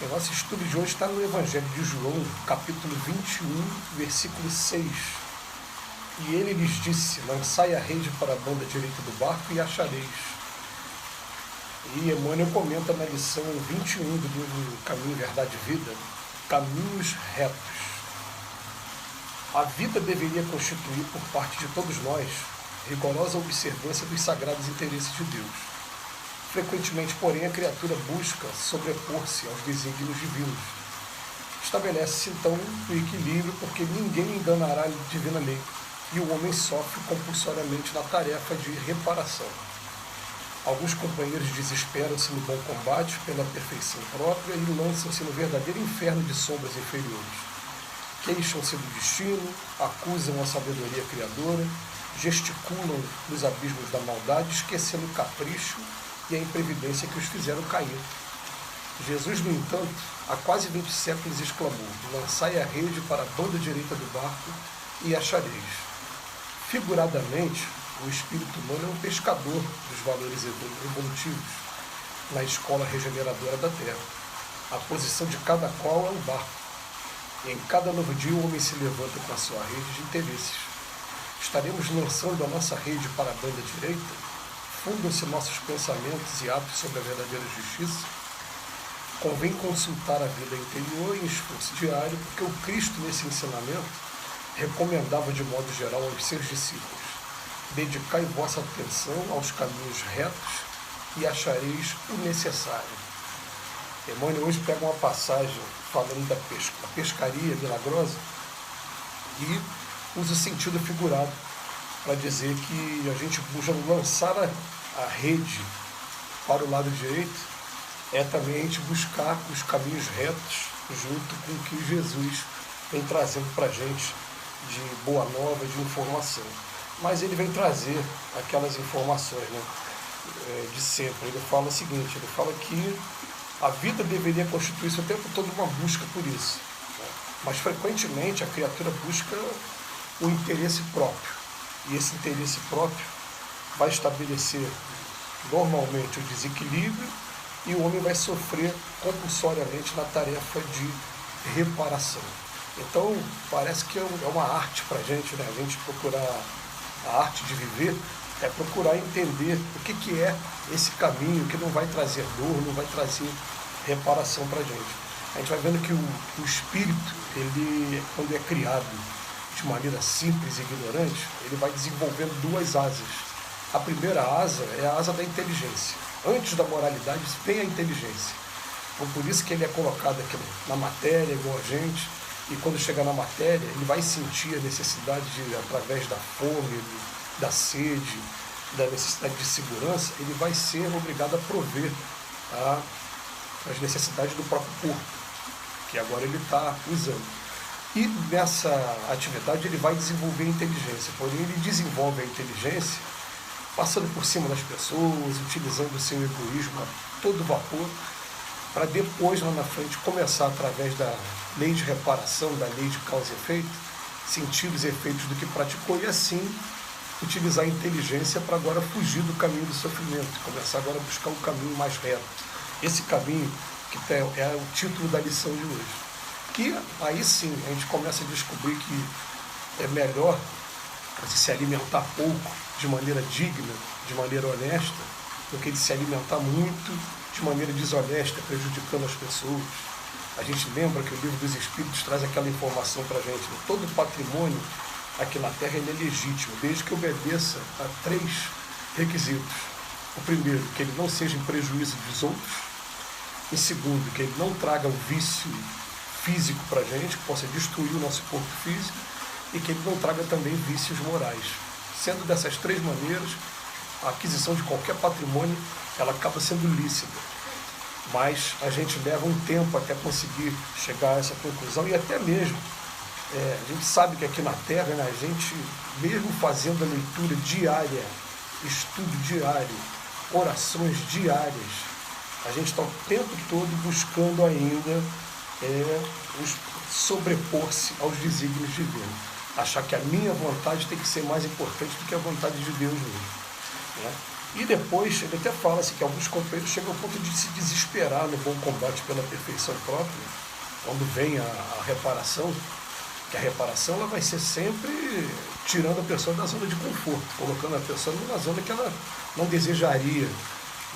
O nosso estudo de hoje está no Evangelho de João, capítulo 21, versículo 6. E ele lhes disse: lançai a rede para a banda direita do barco e achareis. E Emmanuel comenta na lição 21 do livro Caminho, Verdade e Vida, caminhos retos. A vida deveria constituir, por parte de todos nós, rigorosa observância dos sagrados interesses de Deus. Frequentemente, porém, a criatura busca sobrepor-se aos desígnios divinos. Estabelece-se, então, o equilíbrio, porque ninguém enganará a divina lei, e o homem sofre compulsoriamente na tarefa de reparação. Alguns companheiros desesperam-se no bom combate pela perfeição própria e lançam-se no verdadeiro inferno de sombras inferiores. Queixam-se do destino, acusam a sabedoria criadora, gesticulam nos abismos da maldade, esquecendo o capricho e a imprevidência que os fizeram cair. Jesus, no entanto, há quase 20 séculos exclamou: lançai a rede para a banda direita do barco e achareis. Figuradamente, o espírito humano é um pescador dos valores evolutivos na escola regeneradora da Terra. A posição de cada qual é um barco. E em cada novo dia o homem se levanta com a sua rede de interesses. Estaremos lançando a nossa rede para a banda direita? Fundam-se nossos pensamentos e atos sobre a verdadeira justiça? Convém consultar a vida interior em esforço diário, porque o Cristo, nesse ensinamento, recomendava de modo geral aos seus discípulos: dedicai vossa atenção aos caminhos retos e achareis o necessário. Emmanuel hoje pega uma passagem falando da pescaria milagrosa e usa o sentido figurado para dizer que a gente busca lançar a rede para o lado direito, é também a gente buscar os caminhos retos junto com o que Jesus vem trazendo para a gente de boa nova, de informação. Mas ele vem trazer aquelas informações, né, de sempre. Ele fala o seguinte, ele fala que a vida deveria constituir-se o tempo todo uma busca por isso, né? Mas frequentemente a criatura busca o interesse próprio. E esse interesse próprio vai estabelecer normalmente o desequilíbrio e o homem vai sofrer compulsoriamente na tarefa de reparação. Então, parece que é uma arte para a gente, né? A gente procurar a arte de viver, é procurar entender o que é esse caminho que não vai trazer dor, não vai trazer reparação para a gente. A gente vai vendo que o espírito, ele, quando é criado de maneira simples e ignorante, ele vai desenvolvendo duas asas. A primeira asa é a asa da inteligência. Antes da moralidade vem a inteligência. Então, por isso que ele é colocado aqui na matéria, igual a gente, e quando chegar na matéria, ele vai sentir a necessidade de, através da fome, da sede, da necessidade de segurança, ele vai ser obrigado a prover as necessidades do próprio corpo, que agora ele está usando. E nessa atividade ele vai desenvolver a inteligência, porém ele desenvolve a inteligência passando por cima das pessoas, utilizando o seu egoísmo a todo vapor, para depois, lá na frente, começar através da lei de reparação, da lei de causa e efeito, sentir os efeitos do que praticou e assim utilizar a inteligência para agora fugir do caminho do sofrimento, começar agora a buscar um caminho mais reto. Esse caminho que é o título da lição de hoje. E aí sim a gente começa a descobrir que é melhor se alimentar pouco, de maneira digna, de maneira honesta, do que de se alimentar muito de maneira desonesta, prejudicando as pessoas. A gente lembra que o Livro dos Espíritos traz aquela informação para a gente, né? Todo patrimônio aqui na Terra ele é legítimo, desde que obedeça a 3 requisitos. O primeiro, que ele não seja em prejuízo dos outros. Em segundo, que ele não traga um vício físico para a gente, que possa destruir o nosso corpo físico, e que ele não traga também vícios morais. Sendo dessas 3 maneiras, a aquisição de qualquer patrimônio, ela acaba sendo lícita. Mas a gente leva um tempo até conseguir chegar a essa conclusão, e até mesmo, a gente sabe que aqui na Terra, né, a gente, mesmo fazendo a leitura diária, estudo diário, orações diárias, a gente está o tempo todo buscando ainda sobrepor-se aos desígnios divinos. Achar que a minha vontade tem que ser mais importante do que a vontade de Deus mesmo, né? E depois ele até fala assim, que alguns companheiros chegam ao ponto de se desesperar no bom combate pela perfeição própria, quando vem a reparação, que a reparação ela vai ser sempre tirando a pessoa da zona de conforto, colocando a pessoa numa zona que ela não desejaria,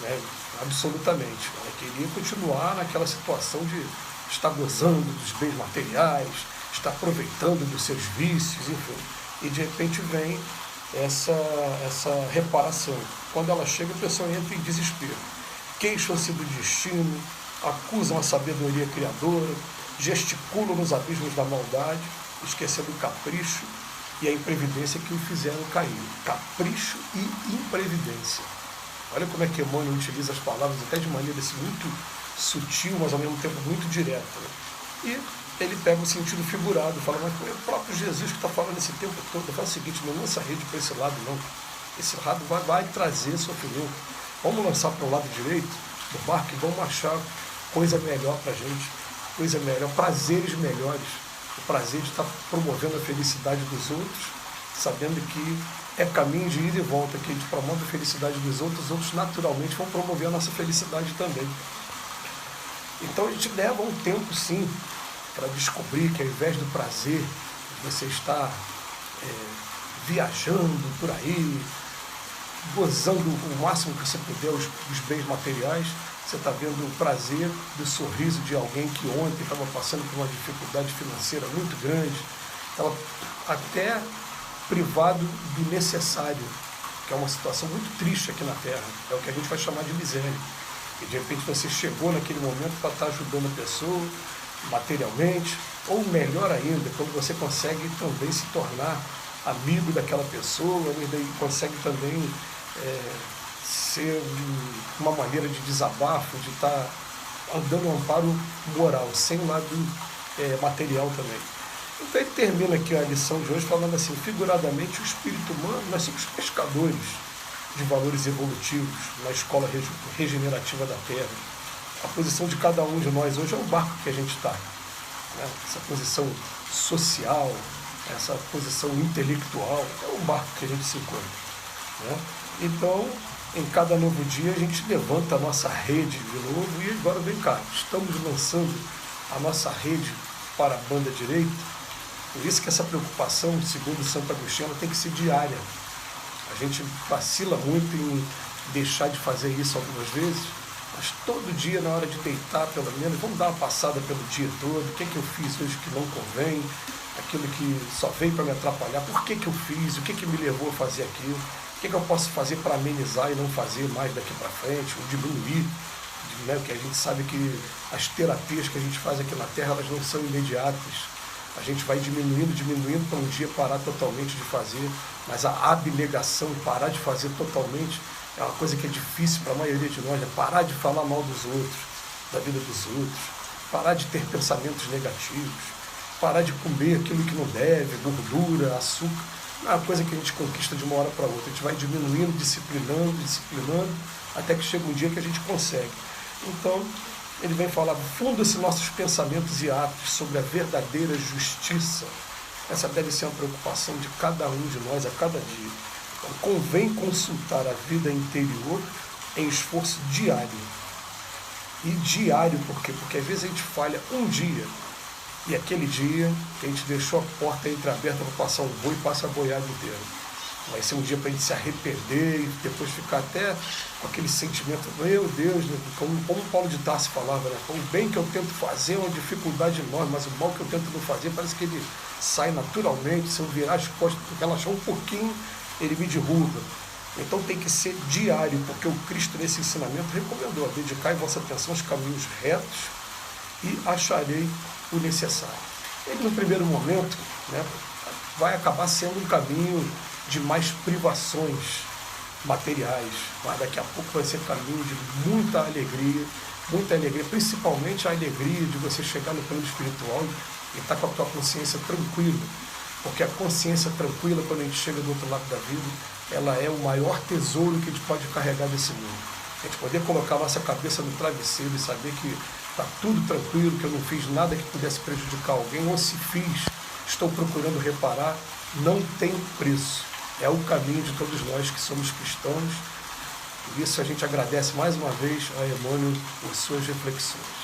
né, absolutamente. Ela queria continuar naquela situação de estar gozando dos bens materiais, estar aproveitando dos seus vícios, enfim. E de repente vem essa reparação. Quando ela chega, a pessoa entra em desespero. Queixam-se do destino, acusam a sabedoria criadora, gesticulam nos abismos da maldade, esquecendo o capricho e a imprevidência que o fizeram cair. Capricho e imprevidência. Olha como é que Emmanuel utiliza as palavras até de maneira assim, muito sutil, mas ao mesmo tempo muito direta. Né? E ele pega o sentido figurado, fala, mas é o próprio Jesus que está falando esse tempo todo. Fala o seguinte, não lança a rede para esse lado não. Esse lado vai trazer sofrimento. Vamos lançar para o lado direito do barco e vamos achar coisa melhor para a gente, coisa melhor, prazeres melhores. O prazer de estar promovendo a felicidade dos outros, sabendo que é caminho de ida e volta, que a gente promove a felicidade dos outros, os outros naturalmente vão promover a nossa felicidade também. Então a gente leva um tempo sim para descobrir que ao invés do prazer, você está viajando por aí, gozando o máximo que você puder os bens materiais, você está vendo o prazer do sorriso de alguém que ontem estava passando por uma dificuldade financeira muito grande, estava até privado do necessário, que é uma situação muito triste aqui na Terra, é o que a gente vai chamar de miséria. E de repente você chegou naquele momento para estar ajudando a pessoa materialmente, ou melhor ainda, quando você consegue também se tornar amigo daquela pessoa, e daí consegue também ser uma maneira de desabafo, de estar dando um amparo moral, sem o lado material também. Então ele termina aqui a lição de hoje falando assim, figuradamente o espírito humano, nós somos pescadores de valores evolutivos na escola regenerativa da Terra. A posição de cada um de nós hoje é o barco que a gente está, né? Essa posição social, essa posição intelectual, é o barco que a gente se encontra, né? Então, em cada novo dia a gente levanta a nossa rede de novo e agora vem cá, estamos lançando a nossa rede para a banda direita. Por isso que essa preocupação, segundo Santo Agostinho, tem que ser diária. A gente vacila muito em deixar de fazer isso algumas vezes, mas todo dia, na hora de deitar, pelo menos, vamos dar uma passada pelo dia todo, o que eu fiz hoje que não convém, aquilo que só veio para me atrapalhar, por que eu fiz, o que me levou a fazer aquilo, o que eu posso fazer para amenizar e não fazer mais daqui para frente, ou diminuir, né? Porque a gente sabe que as terapias que a gente faz aqui na Terra, elas não são imediatas. A gente vai diminuindo para um dia parar totalmente de fazer, mas a abnegação, parar de fazer totalmente, é uma coisa que é difícil para a maioria de nós, né? Parar de falar mal dos outros, da vida dos outros, parar de ter pensamentos negativos, parar de comer aquilo que não deve, gordura, açúcar, não é uma coisa que a gente conquista de uma hora para outra, a gente vai diminuindo, disciplinando, até que chega um dia que a gente consegue. Então, ele vem falar, funda-se nossos pensamentos e atos sobre a verdadeira justiça. Essa deve ser uma preocupação de cada um de nós a cada dia. Então, convém consultar a vida interior em esforço diário. E diário por quê? Porque às vezes a gente falha um dia, e aquele dia que a gente deixou a porta entreaberta para passar um boi, passa a boiada inteira. Vai ser um dia para a gente se arrepender e depois ficar até com aquele sentimento, meu Deus, né? Como Paulo de Tarso falava, né? O bem que eu tento fazer é uma dificuldade enorme, mas o mal que eu tento não fazer parece que ele sai naturalmente, se eu virar as costas, relaxar um pouquinho, ele me derruba. Então tem que ser diário, porque o Cristo nesse ensinamento recomendou, dedicai vossa atenção aos caminhos retos e acharei o necessário. Ele no primeiro momento, né, vai acabar sendo um caminho de mais privações materiais, mas daqui a pouco vai ser caminho de muita alegria, principalmente a alegria de você chegar no plano espiritual e estar com a tua consciência tranquila, porque a consciência tranquila, quando a gente chega do outro lado da vida, ela é o maior tesouro que a gente pode carregar desse mundo. A gente poder colocar a nossa cabeça no travesseiro e saber que está tudo tranquilo, que eu não fiz nada que pudesse prejudicar alguém, ou se fiz, estou procurando reparar, não tem preço. É o caminho de todos nós que somos cristãos Por isso a gente agradece mais uma vez a Emmanuel por suas reflexões.